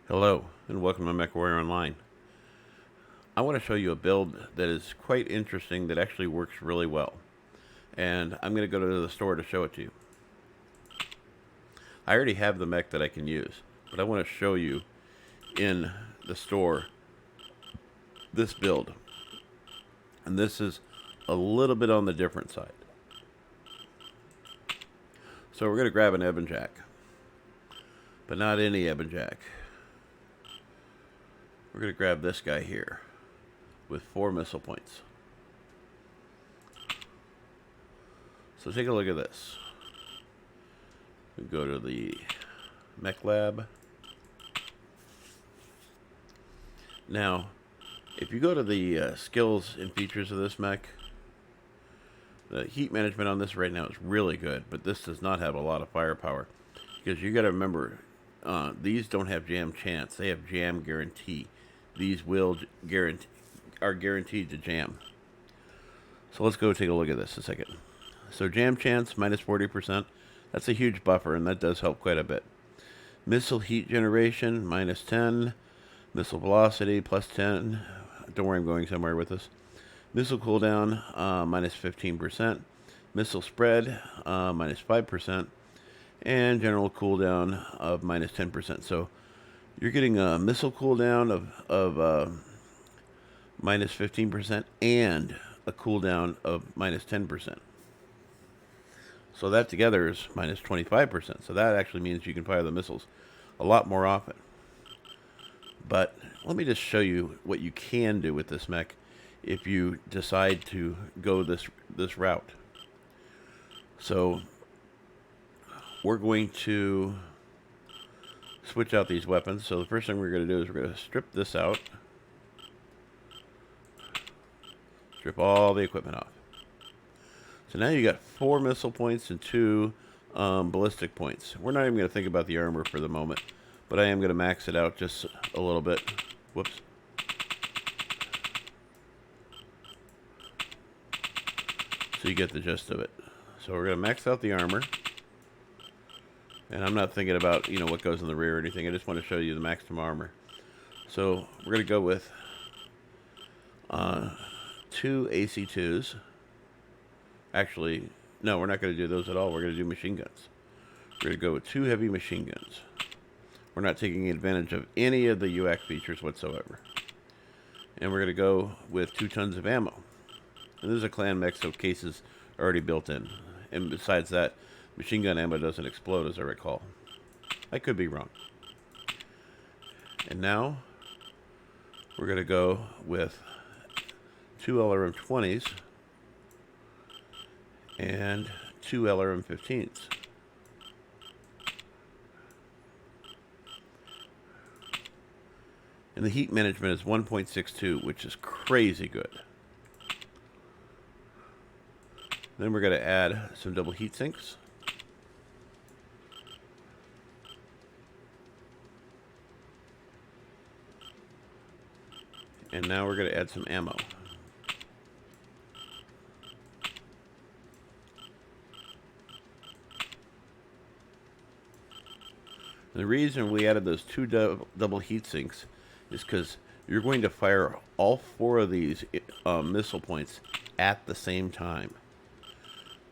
Hello, and welcome to Mechwarrior Online. I want to show you a build that is quite interesting that actually works really well. And I'm going to go to the store to show it to you. I already have the mech that I can use, but I want to show you in the store this build. And this is a little bit on the different side. So we're going to grab an Ebon Jack, but not any Ebon Jack. We're going to grab this guy here with 4 missile points. So take a look at this. We go to the Mech Lab. Now, if you go to the skills and features of this mech, the heat management on this right now is really good, but this does not have a lot of firepower. Because you got to remember, these don't have jam chance, they have jam guarantee. These are guaranteed to jam. So let's go take a look at this a second. So jam chance minus 40%. That's a huge buffer, and that does help quite a bit. Missile heat generation minus 10. Missile velocity plus 10. Don't worry, I'm going somewhere with this. Missile cooldown minus 15%. Missile spread minus 5%. And general cooldown of minus 10%. So you're getting a missile cooldown of minus 15% and a cooldown of minus 10%. So that together is minus 25%. So that actually means you can fire the missiles a lot more often. But let me just show you what you can do with this mech if you decide to go this route. So we're going to switch out these weapons. So the first thing we're going to do is we're going to strip this out. Strip all the equipment off. So now you got 4 missile points and 2 ballistic points. We're not even going to think about the armor for the moment, but I am going to max it out just a little bit. Whoops. So you get the gist of it. So we're going to max out the armor. And I'm not thinking about, what goes in the rear or anything. I just want to show you the maximum armor. So we're going to go with 2 AC2s. Actually, no, we're not going to do those at all. We're going to do machine guns. We're going to go with 2 heavy machine guns. We're not taking advantage of any of the UAC features whatsoever. And we're going to go with 2 tons of ammo. And this is a clan mech, so cases are already built in. And besides that, machine gun ammo doesn't explode, as I recall. I could be wrong. And now, we're going to go with 2 LRM20's and 2 LRM15's. And the heat management is 1.62, which is crazy good. Then we're going to add some double heat sinks. And now we're going to add some ammo. The reason we added those 2 double heat sinks is because you're going to fire all 4 of these missile points at the same time.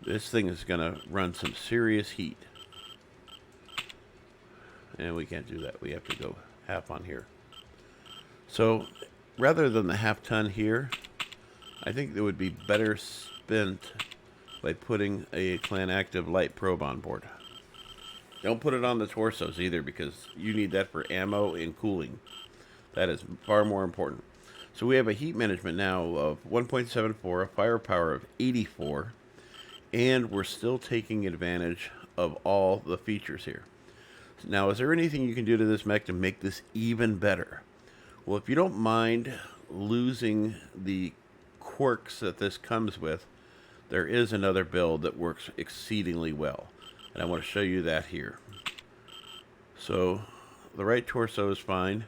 This thing is going to run some serious heat. And we can't do that. We have to go half on here. So rather than the half ton here, I think it would be better spent by putting a clan active light probe on board. Don't put it on the torsos either, because you need that for ammo and cooling. That is far more important. So we have a heat management now of 1.74, a firepower of 84, and we're still taking advantage of all the features here. Now, is there anything you can do to this mech to make this even better? Well, if you don't mind losing the quirks that this comes with, there is another build that works exceedingly well. And I want to show you that here. So the right torso is fine,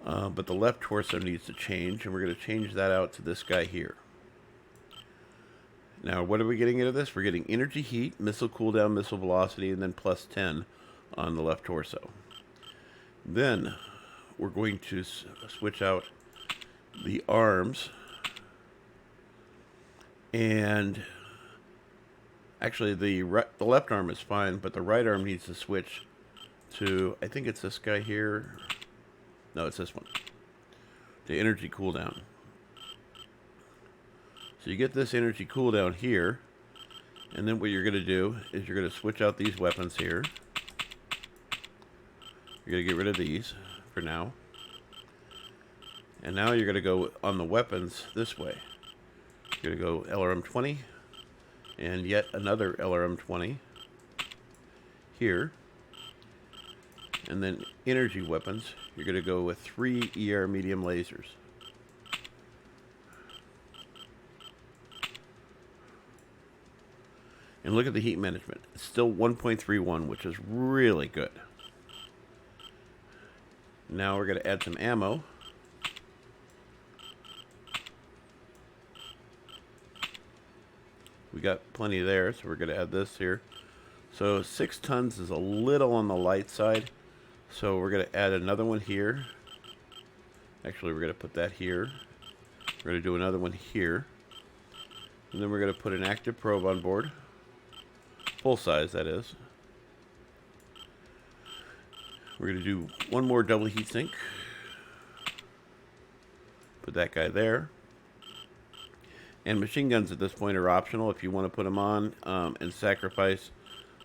but the left torso needs to change, and we're going to change that out to this guy here. Now, what are we getting out of this? We're getting energy heat, missile cooldown, missile velocity, and then plus 10 on the left torso. Then we're going to switch out the arms, and actually the left arm is fine, but the right arm needs to switch to, I think it's this guy here. No, it's this one. The energy cooldown. So you get this energy cooldown here, and then what you're going to do is you're going to switch out these weapons here. You're going to get rid of these for now. And now you're going to go on the weapons this way. You're going to go LRM20 and yet another LRM20 here. And then energy weapons, you're going to go with 3 ER medium lasers. And look at the heat management. It's still 1.31, which is really good. Now we're going to add some ammo. We got plenty there, so we're going to add this here. So 6 tons is a little on the light side. So we're going to add another one here. Actually, we're going to put that here. We're going to do another one here. And then we're going to put an active probe on board. Full size, that is. We're going to do one more double heat sink. Put that guy there. And machine guns at this point are optional. If you want to put them on and sacrifice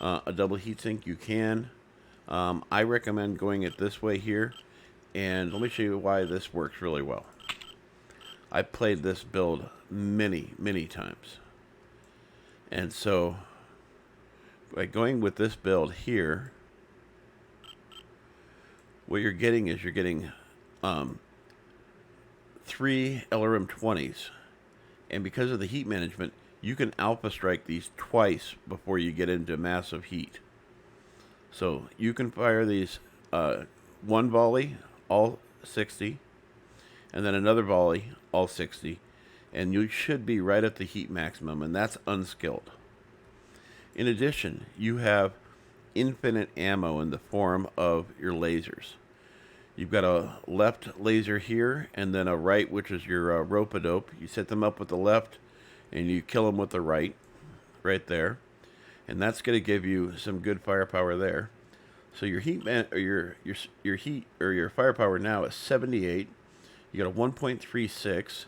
a double heat sink, you can. I recommend going it this way here. And let me show you why this works really well. I played this build many, many times. And so by going with this build here, what you're getting is you're getting 3 LRM20's, and because of the heat management, you can alpha strike these twice before you get into massive heat. So you can fire these one volley, all 60, and then another volley, all 60, and you should be right at the heat maximum, and that's unskilled. In addition, you have infinite ammo in the form of your lasers. You've got a left laser here, and then a right, which is your rope-a-dope. You set them up with the left, and you kill them with the right there. And that's going to give you some good firepower there. So your heat your firepower now is 78. You got a 1.36,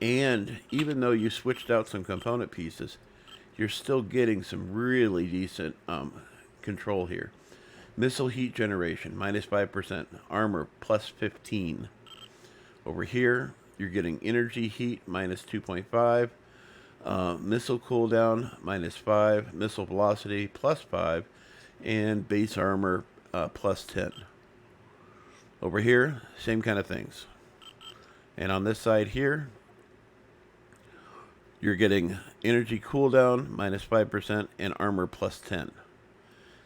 and even though you switched out some component pieces, you're still getting some really decent control here. Missile heat generation, minus 5%. Armor, plus 15. Over here, you're getting energy heat, minus 2.5. Missile cooldown, minus 5. Missile velocity, plus 5. And base armor, plus 10. Over here, same kind of things. And on this side here, you're getting energy cooldown, minus 5%, and armor, plus 10.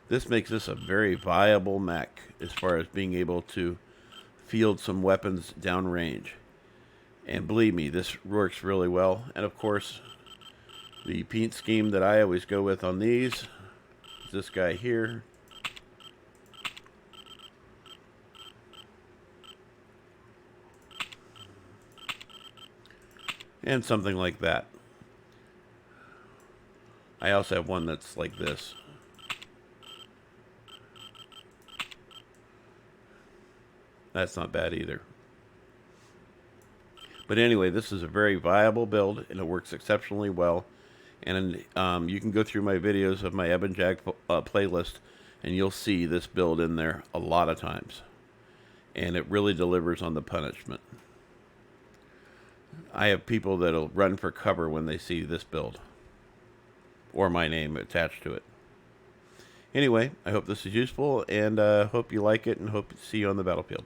This makes this a very viable mech as far as being able to field some weapons downrange. And believe me, this works really well. And of course, the paint scheme that I always go with on these is this guy here. And something like that. I also have one that's like this. That's not bad either. But anyway, this is a very viable build, and it works exceptionally well. And you can go through my videos of my Ebon Jag playlist, and you'll see this build in there a lot of times. And it really delivers on the punishment. I have people that'll run for cover when they see this build, or my name attached to it. Anyway, I hope this is useful, and hope you like it, and hope to see you on the battlefield.